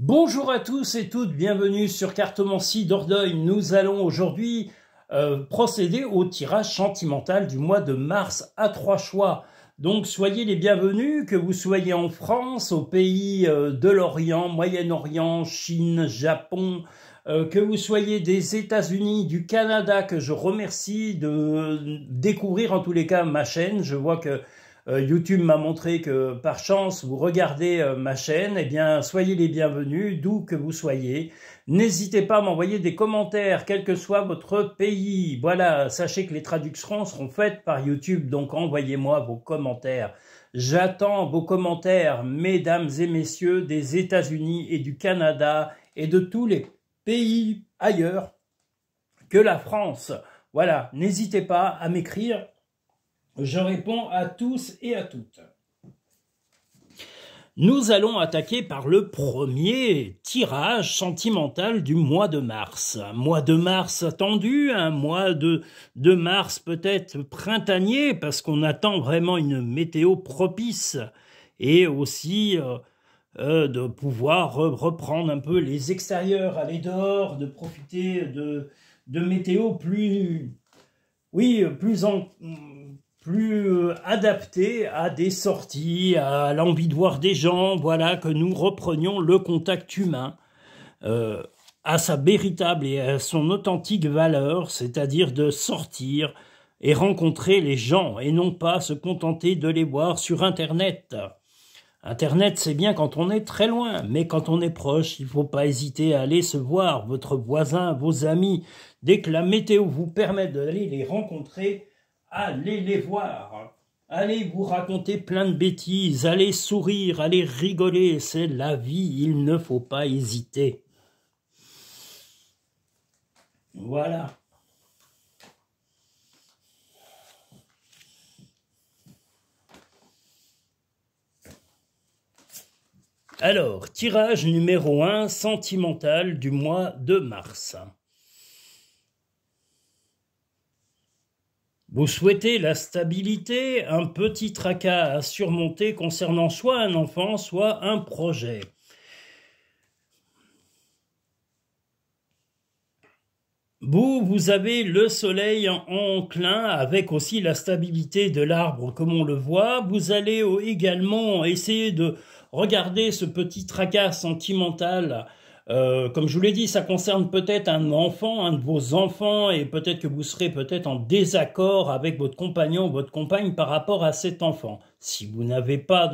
Bonjour à tous et toutes, bienvenue sur Cartomancie Dordogne. Nous allons aujourd'hui procéder au tirage sentimental du mois de mars à 3 choix. Donc soyez les bienvenus, que vous soyez en France, au pays de l'Orient, Moyen-Orient, Chine, Japon, que vous soyez des États-Unis, du Canada, que je remercie de découvrir en tous les cas ma chaîne. Je vois que YouTube m'a montré que par chance vous regardez ma chaîne. Eh bien soyez les bienvenus d'où que vous soyez. N'hésitez pas à m'envoyer des commentaires quel que soit votre pays. Voilà, sachez que les traductions seront faites par YouTube, donc envoyez-moi vos commentaires. J'attends vos commentaires, mesdames et messieurs des États-Unis et du Canada et de tous les pays ailleurs que la France. Voilà, n'hésitez pas à m'écrire. Je réponds à tous et à toutes. Nous allons attaquer par le premier tirage sentimental du mois de mars. Un mois de mars attendu, un mois de mars peut-être printanier, parce qu'on attend vraiment une météo propice, et aussi de pouvoir reprendre un peu les extérieurs, aller dehors, de profiter de météo plus adapté à des sorties, à l'envie de voir des gens, voilà, que nous reprenions le contact humain à sa véritable et à son authentique valeur, c'est-à-dire de sortir et rencontrer les gens, et non pas se contenter de les voir sur Internet. Internet, c'est bien quand on est très loin, mais quand on est proche, il ne faut pas hésiter à aller se voir, votre voisin, vos amis. Dès que la météo vous permet d'aller les rencontrer, allez les voir, allez vous raconter plein de bêtises, allez sourire, allez rigoler, c'est la vie, il ne faut pas hésiter. Voilà. Alors, tirage numéro 1, sentimental du mois de mars. Vous souhaitez la stabilité, un petit tracas à surmonter concernant soit un enfant, soit un projet. Vous avez le soleil enclin avec aussi la stabilité de l'arbre comme on le voit. Vous allez également essayer de regarder ce petit tracas sentimental. Comme je vous l'ai dit, ça concerne peut-être un enfant, un de vos enfants, et peut-être que vous serez peut-être en désaccord avec votre compagnon ou votre compagne par rapport à cet enfant. Si vous n'avez pas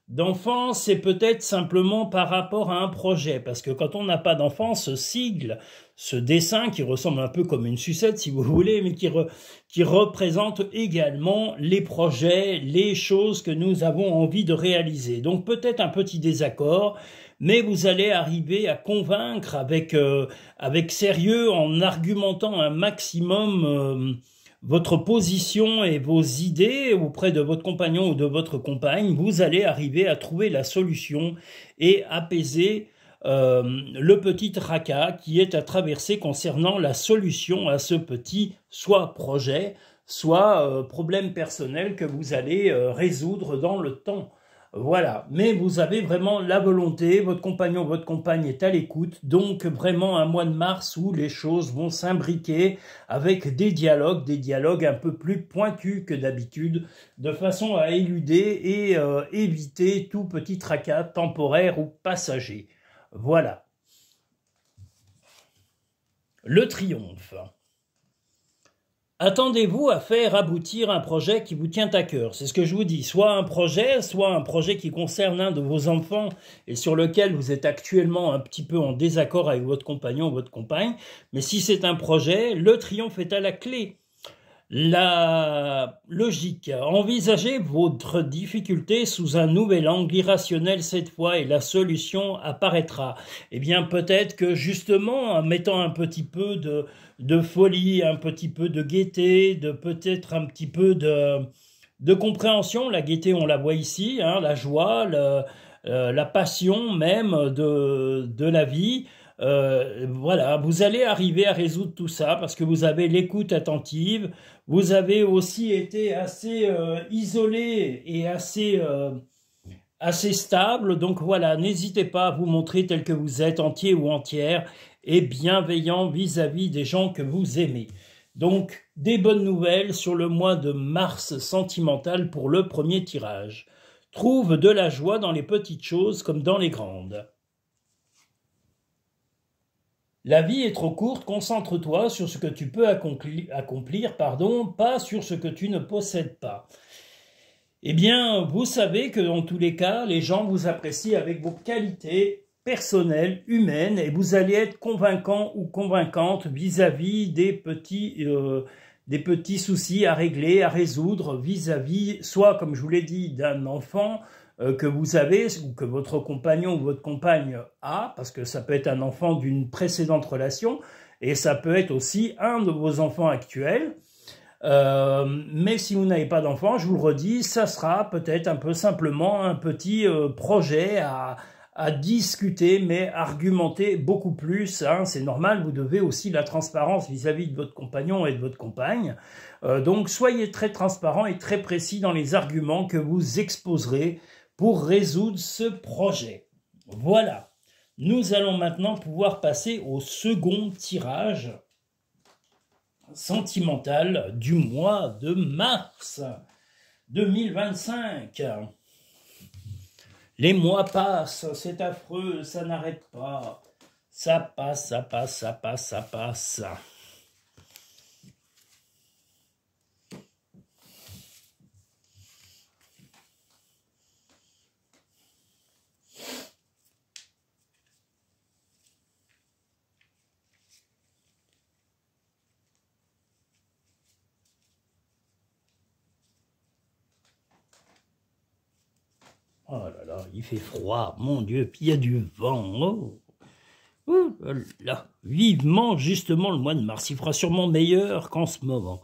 d'enfant, c'est peut-être simplement par rapport à un projet, parce que quand on n'a pas d'enfant, ce sigle, ce dessin qui ressemble un peu comme une sucette si vous voulez, mais qui représente également les projets, les choses que nous avons envie de réaliser. Donc peut-être un petit désaccord, mais vous allez arriver à convaincre avec sérieux, en argumentant un maximum votre position et vos idées auprès de votre compagnon ou de votre compagne. Vous allez arriver à trouver la solution et apaiser le petit tracas qui est à traverser concernant la solution à ce petit soit projet, soit problème personnel que vous allez résoudre dans le temps. Voilà, mais vous avez vraiment la volonté, votre compagnon, votre compagne est à l'écoute, donc vraiment un mois de mars où les choses vont s'imbriquer avec des dialogues un peu plus pointus que d'habitude, de façon à éluder et éviter tout petit tracas temporaire ou passager. Voilà. Le triomphe. Attendez-vous à faire aboutir un projet qui vous tient à cœur. C'est ce que je vous dis. Soit un projet qui concerne un de vos enfants et sur lequel vous êtes actuellement un petit peu en désaccord avec votre compagnon ou votre compagne. Mais si c'est un projet, le triomphe est à la clé. La logique. Envisagez votre difficulté sous un nouvel angle irrationnel cette fois et la solution apparaîtra. Eh bien, peut-être que justement, en mettant un petit peu de folie, un petit peu de gaieté, peut-être un petit peu de compréhension. La gaieté, on la voit ici, hein, la joie, la passion même de la vie. Voilà, vous allez arriver à résoudre tout ça parce que vous avez l'écoute attentive, vous avez aussi été assez isolé et assez assez stable. Donc voilà, n'hésitez pas à vous montrer tel que vous êtes, entier ou entière, et bienveillant vis-à-vis des gens que vous aimez. Donc, des bonnes nouvelles sur le mois de mars sentimental pour le premier tirage. Trouve de la joie dans les petites choses comme dans les grandes. La vie est trop courte, concentre-toi sur ce que tu peux accomplir, pas sur ce que tu ne possèdes pas. Eh bien, vous savez que dans tous les cas, les gens vous apprécient avec vos qualités personnelles, humaines, et vous allez être convaincant ou convaincante vis-à-vis des petits soucis à régler, à résoudre, vis-à-vis, soit, comme je vous l'ai dit, d'un enfant que vous avez, ou que votre compagnon ou votre compagne a, parce que ça peut être un enfant d'une précédente relation, et ça peut être aussi un de vos enfants actuels. Mais si vous n'avez pas d'enfant, je vous le redis, ça sera peut-être un peu simplement un petit projet à discuter, mais argumenter beaucoup plus. Hein, c'est normal, vous devez aussi la transparence vis-à-vis de votre compagnon et de votre compagne. Donc soyez très transparent et très précis dans les arguments que vous exposerez pour résoudre ce projet. Voilà. Nous allons maintenant pouvoir passer au second tirage sentimental du mois de mars 2025. Les mois passent, c'est affreux, ça n'arrête pas. Ça passe, ça passe, ça passe, ça passe. Oh là là, il fait froid, mon Dieu, puis il y a du vent. Oh. Oh là, vivement justement le mois de mars, il fera sûrement meilleur qu'en ce moment.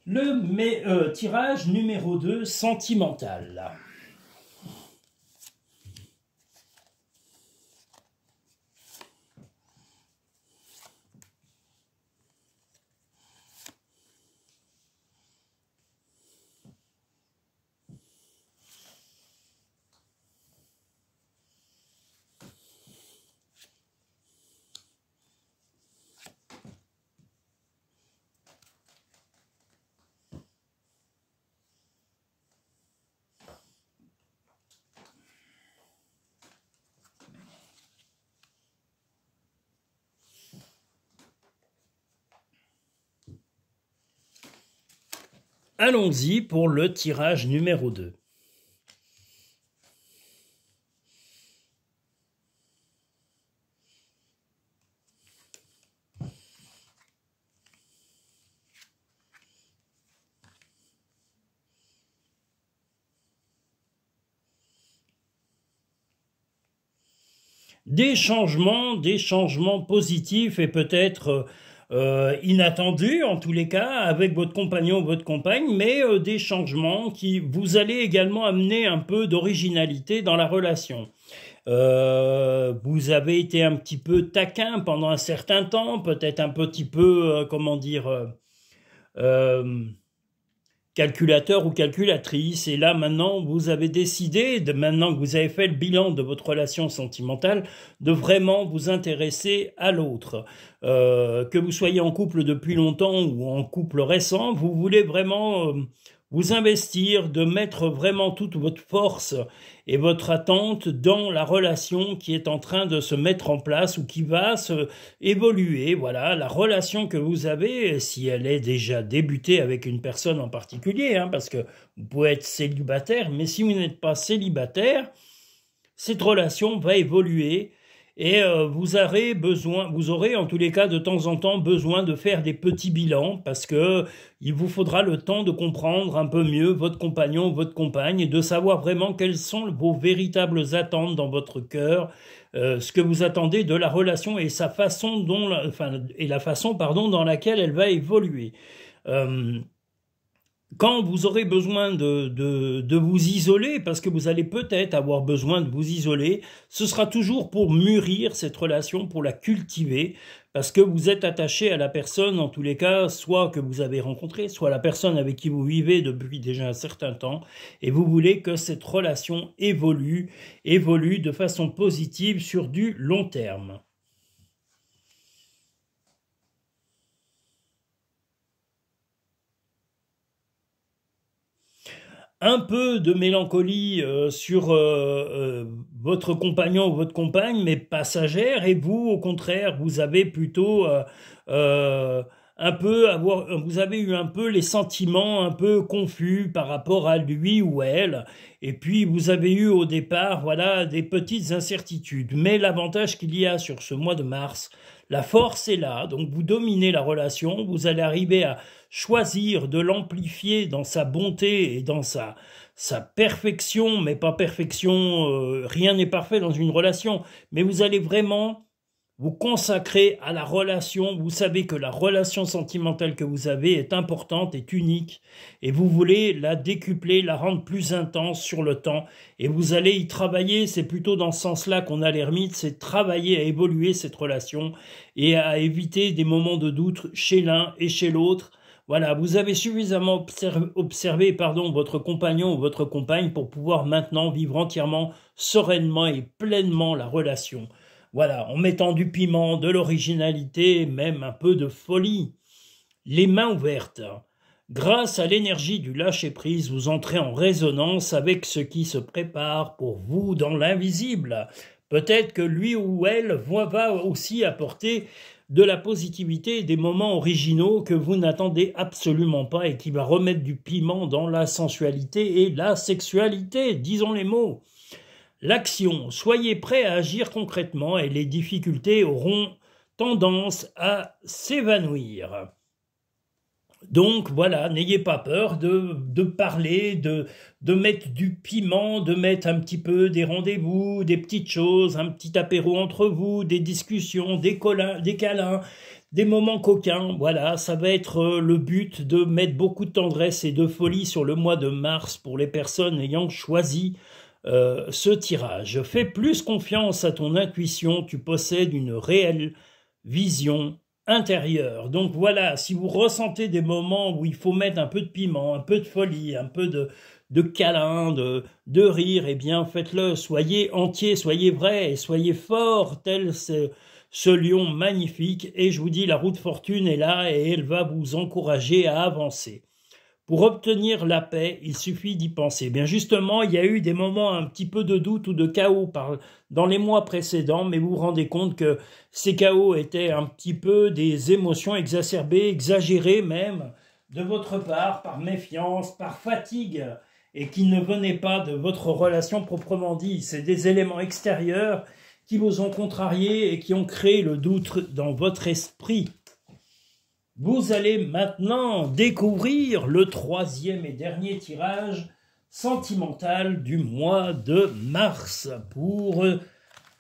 Le tirage numéro 2, sentimental. Allons-y pour le tirage numéro 2. Des changements positifs et peut-être inattendus en tous les cas avec votre compagnon ou votre compagne, mais des changements qui vous allez également amener un peu d'originalité dans la relation. Vous avez été un petit peu taquin pendant un certain temps, peut-être un petit peu, calculateur ou calculatrice, et là maintenant vous avez décidé, maintenant que vous avez fait le bilan de votre relation sentimentale, de vraiment vous intéresser à l'autre. Que vous soyez en couple depuis longtemps ou en couple récent, vous voulez vraiment vous investir, de mettre vraiment toute votre force et votre attente dans la relation qui est en train de se mettre en place ou qui va se évoluer. Voilà, la relation que vous avez, si elle est déjà débutée avec une personne en particulier, hein, parce que vous pouvez être célibataire, mais si vous n'êtes pas célibataire, cette relation va évoluer. Et vous aurez en tous les cas de temps en temps besoin de faire des petits bilans parce que il vous faudra le temps de comprendre un peu mieux votre compagnon, votre compagne et de savoir vraiment quelles sont vos véritables attentes dans votre cœur, ce que vous attendez de la relation et la façon dans laquelle elle va évoluer. quand vous aurez besoin de vous isoler, parce que vous allez peut-être avoir besoin de vous isoler, ce sera toujours pour mûrir cette relation, pour la cultiver, parce que vous êtes attaché à la personne, en tous les cas, soit que vous avez rencontrée, soit la personne avec qui vous vivez depuis déjà un certain temps, et vous voulez que cette relation évolue de façon positive sur du long terme. Un peu de mélancolie sur votre compagnon ou votre compagne, mais passagère, et vous, au contraire, vous avez plutôt euh, vous avez eu un peu les sentiments un peu confus par rapport à lui ou elle, et puis vous avez eu au départ, voilà, des petites incertitudes. Mais l'avantage qu'il y a sur ce mois de mars, la force est là, donc vous dominez la relation, vous allez arriver à choisir de l'amplifier dans sa bonté et dans sa perfection, mais pas perfection, rien n'est parfait dans une relation, mais vous allez vraiment vous consacrer à la relation, vous savez que la relation sentimentale que vous avez est importante, est unique, et vous voulez la décupler, la rendre plus intense sur le temps, et vous allez y travailler, c'est plutôt dans ce sens-là qu'on a l'ermite, c'est travailler à évoluer cette relation, et à éviter des moments de doute chez l'un et chez l'autre. Voilà, vous avez suffisamment observé, votre compagnon ou votre compagne pour pouvoir maintenant vivre entièrement, sereinement et pleinement la relation. Voilà, en mettant du piment, de l'originalité, même un peu de folie. Les mains ouvertes. Grâce à l'énergie du lâcher-prise, vous entrez en résonance avec ce qui se prépare pour vous dans l'invisible. Peut-être que lui ou elle va aussi apporter de la positivité, des moments originaux que vous n'attendez absolument pas et qui va remettre du piment dans la sensualité et la sexualité, disons les mots. L'action, soyez prêt à agir concrètement et les difficultés auront tendance à s'évanouir. Donc voilà, n'ayez pas peur de parler, de mettre du piment, de mettre un petit peu des rendez-vous, des petites choses, un petit apéro entre vous, des discussions, des câlins, des moments coquins. Voilà, ça va être le but de mettre beaucoup de tendresse et de folie sur le mois de mars pour les personnes ayant choisi ce tirage. Fais plus confiance à ton intuition, tu possèdes une réelle vision intérieure. Donc voilà, si vous ressentez des moments où il faut mettre un peu de piment, un peu de folie, un peu de câlin, de rire, eh bien faites-le, soyez entier, soyez vrai, et soyez fort, tel ce lion magnifique, et je vous dis, la roue de fortune est là, et elle va vous encourager à avancer. Pour obtenir la paix, il suffit d'y penser. Eh bien justement, il y a eu des moments un petit peu de doute ou de chaos dans les mois précédents, mais vous vous rendez compte que ces chaos étaient un petit peu des émotions exacerbées, exagérées même, de votre part, par méfiance, par fatigue, et qui ne venaient pas de votre relation proprement dit. C'est des éléments extérieurs qui vous ont contrarié et qui ont créé le doute dans votre esprit. Vous allez maintenant découvrir le troisième et dernier tirage sentimental du mois de mars pour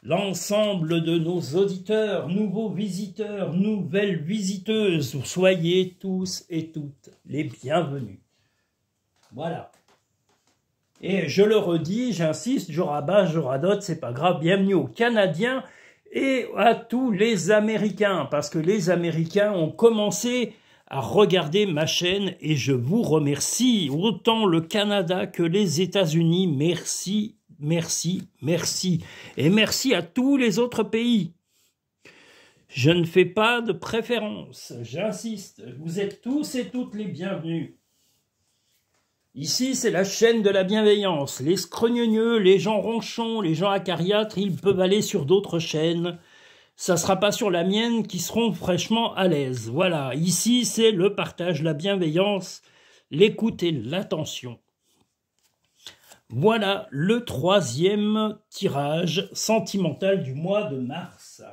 l'ensemble de nos auditeurs, nouveaux visiteurs, nouvelles visiteuses. Soyez tous et toutes les bienvenus. Voilà. Et je le redis, j'insiste, je rabats, je radote, c'est pas grave. Bienvenue aux Canadiens et à tous les Américains, parce que les Américains ont commencé à regarder ma chaîne et je vous remercie. Autant le Canada que les États-Unis, merci, merci, merci. Et merci à tous les autres pays. Je ne fais pas de préférence, j'insiste, vous êtes tous et toutes les bienvenus. Ici, c'est la chaîne de la bienveillance. Les scrogneux, les gens ronchons, les gens acariâtres, ils peuvent aller sur d'autres chaînes. Ça ne sera pas sur la mienne qui seront fraîchement à l'aise. Voilà, ici, c'est le partage, la bienveillance, l'écoute et l'attention. Voilà le troisième tirage sentimental du mois de mars.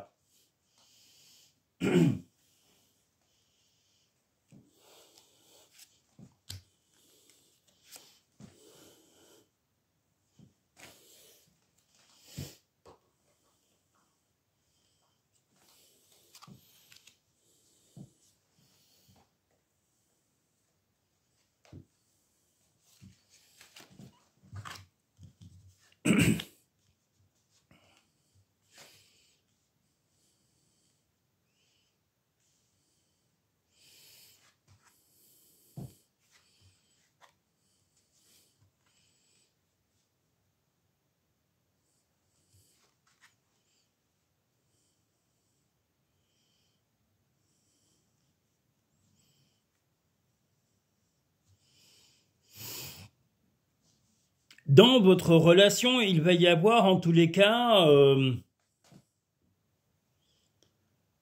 Dans votre relation, il va y avoir en tous les cas,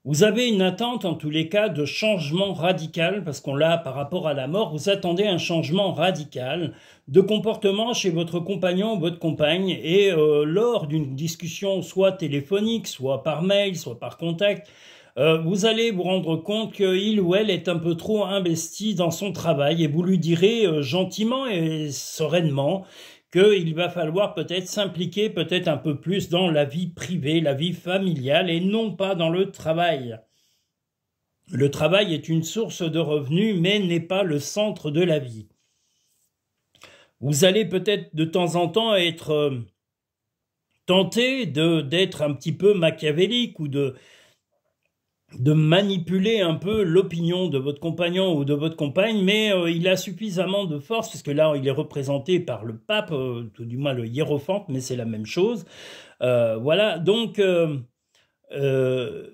vous avez une attente en tous les cas de changement radical, parce qu'on l'a par rapport à la mort, vous attendez un changement radical de comportement chez votre compagnon ou votre compagne, et lors d'une discussion soit téléphonique, soit par mail, soit par contact, vous allez vous rendre compte qu'il ou elle est un peu trop investi dans son travail, et vous lui direz gentiment et sereinement qu'il va falloir peut-être s'impliquer peut-être un peu plus dans la vie privée, la vie familiale, et non pas dans le travail. Le travail est une source de revenus, mais n'est pas le centre de la vie. Vous allez peut-être de temps en temps être tenté d'être un petit peu machiavélique ou de manipuler un peu l'opinion de votre compagnon ou de votre compagne, mais il a suffisamment de force, parce que là, il est représenté par le pape, tout du moins le hiérophante, mais c'est la même chose. Voilà, donc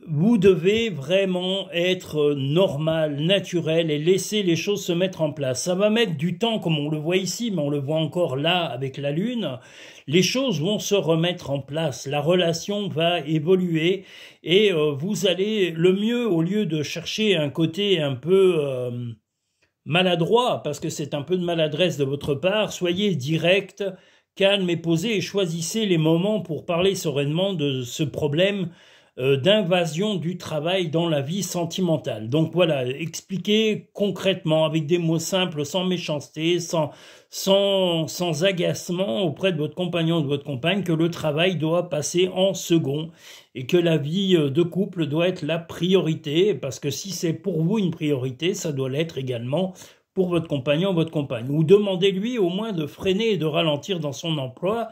vous devez vraiment être normal, naturel, et laisser les choses se mettre en place. Ça va mettre du temps, comme on le voit ici, mais on le voit encore là avec la Lune. Les choses vont se remettre en place, la relation va évoluer, et vous allez, le mieux, au lieu de chercher un côté un peu maladroit, parce que c'est un peu de maladresse de votre part, soyez direct, calme et posé, et choisissez les moments pour parler sereinement de ce problème d'invasion du travail dans la vie sentimentale. Donc voilà, expliquez concrètement, avec des mots simples, sans méchanceté, sans agacement auprès de votre compagnon ou de votre compagne, que le travail doit passer en second et que la vie de couple doit être la priorité, parce que si c'est pour vous une priorité, ça doit l'être également pour votre compagnon ou votre compagne. Ou demandez-lui au moins de freiner et de ralentir dans son emploi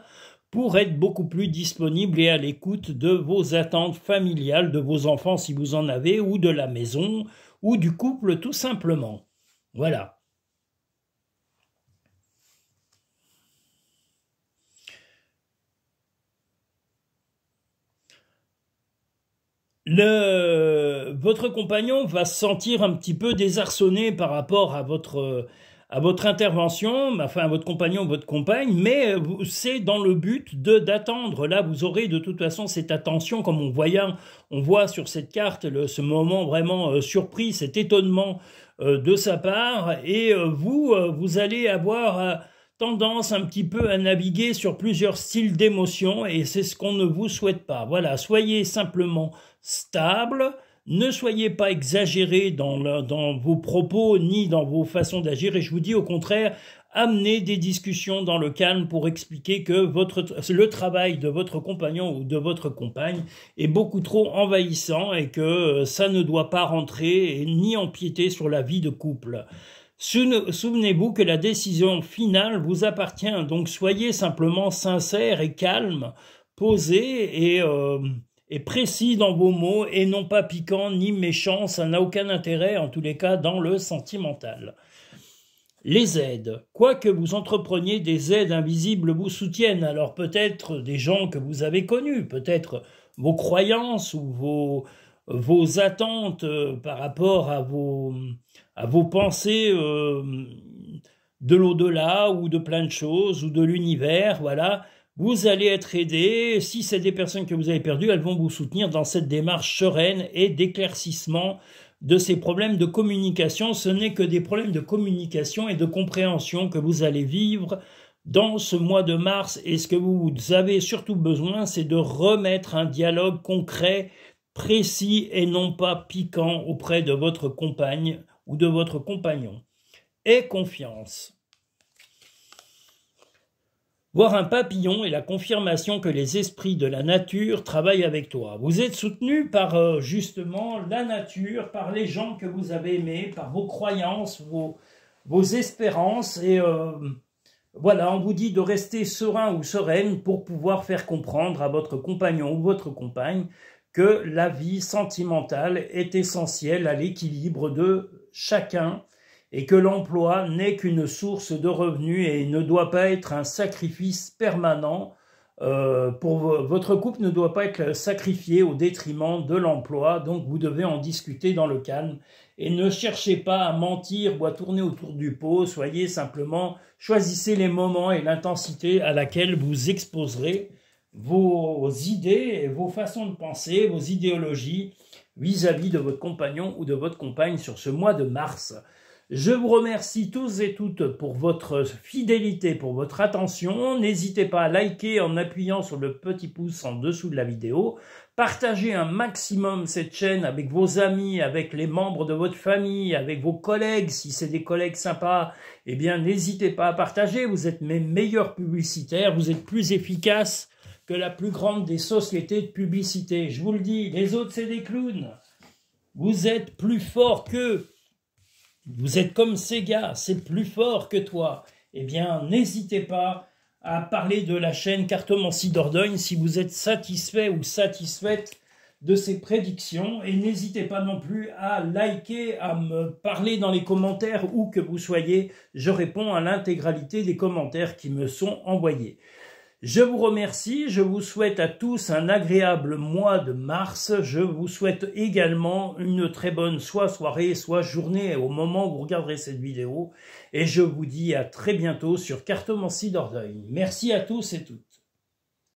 pour être beaucoup plus disponible et à l'écoute de vos attentes familiales, de vos enfants si vous en avez, ou de la maison, ou du couple tout simplement. Voilà. Votre compagnon va se sentir un petit peu désarçonné par rapport à votre intervention, enfin à votre compagnon ou votre compagne, mais c'est dans le but d'attendre. Là, vous aurez de toute façon cette attention, comme on voit sur cette carte, ce moment vraiment surpris, cet étonnement de sa part, et vous allez avoir tendance un petit peu à naviguer sur plusieurs styles d'émotions, et c'est ce qu'on ne vous souhaite pas. Voilà, soyez simplement stable, ne soyez pas exagéré dans vos propos ni dans vos façons d'agir, et je vous dis au contraire, amenez des discussions dans le calme pour expliquer que le travail de votre compagnon ou de votre compagne est beaucoup trop envahissant et que ça ne doit pas rentrer ni empiéter sur la vie de couple. Souvenez-vous que la décision finale vous appartient, donc soyez simplement sincère et calme, posé et précis dans vos mots, et non pas piquant ni méchant. Ça n'a aucun intérêt, en tous les cas, dans le sentimental. Les aides. Quoi que vous entrepreniez, des aides invisibles vous soutiennent. Alors peut-être des gens que vous avez connus, peut-être vos croyances ou vos attentes par rapport à vos pensées de l'au-delà ou de plein de choses ou de l'univers, voilà. Vous allez être aidé. Si c'est des personnes que vous avez perdues, elles vont vous soutenir dans cette démarche sereine et d'éclaircissement de ces problèmes de communication. Ce n'est que des problèmes de communication et de compréhension que vous allez vivre dans ce mois de mars. Et ce que vous avez surtout besoin, c'est de remettre un dialogue concret, précis et non pas piquant auprès de votre compagne ou de votre compagnon. Aie confiance. Voir un papillon est la confirmation que les esprits de la nature travaillent avec toi. Vous êtes soutenu par justement la nature, par les gens que vous avez aimés, par vos croyances, vos espérances. Et voilà, on vous dit de rester serein ou sereine pour pouvoir faire comprendre à votre compagnon ou votre compagne que la vie sentimentale est essentielle à l'équilibre de chacun, et que l'emploi n'est qu'une source de revenus et ne doit pas être un sacrifice permanent Votre couple ne doit pas être sacrifié au détriment de l'emploi, donc vous devez en discuter dans le calme et ne cherchez pas à mentir ou à tourner autour du pot, choisissez les moments et l'intensité à laquelle vous exposerez vos idées, vos façons de penser, vos idéologies vis-à-vis de votre compagnon ou de votre compagne sur ce mois de mars. Je vous remercie tous et toutes pour votre fidélité, pour votre attention. N'hésitez pas à liker en appuyant sur le petit pouce en dessous de la vidéo. Partagez un maximum cette chaîne avec vos amis, avec les membres de votre famille, avec vos collègues. Si c'est des collègues sympas, eh bien n'hésitez pas à partager. Vous êtes mes meilleurs publicitaires, vous êtes plus efficaces que la plus grande des sociétés de publicité. Je vous le dis, les autres c'est des clowns. Vous êtes plus forts qu'eux. Vous êtes comme ces gars, c'est plus fort que toi. Eh bien, n'hésitez pas à parler de la chaîne Cartomancie Dordogne si vous êtes satisfait ou satisfaite de ces prédictions. Et n'hésitez pas non plus à liker, à me parler dans les commentaires où que vous soyez. Je réponds à l'intégralité des commentaires qui me sont envoyés. Je vous remercie, je vous souhaite à tous un agréable mois de mars. Je vous souhaite également une très bonne soit soirée, soit journée au moment où vous regarderez cette vidéo. Et je vous dis à très bientôt sur Cartomancie Dordogne. Merci à tous et toutes.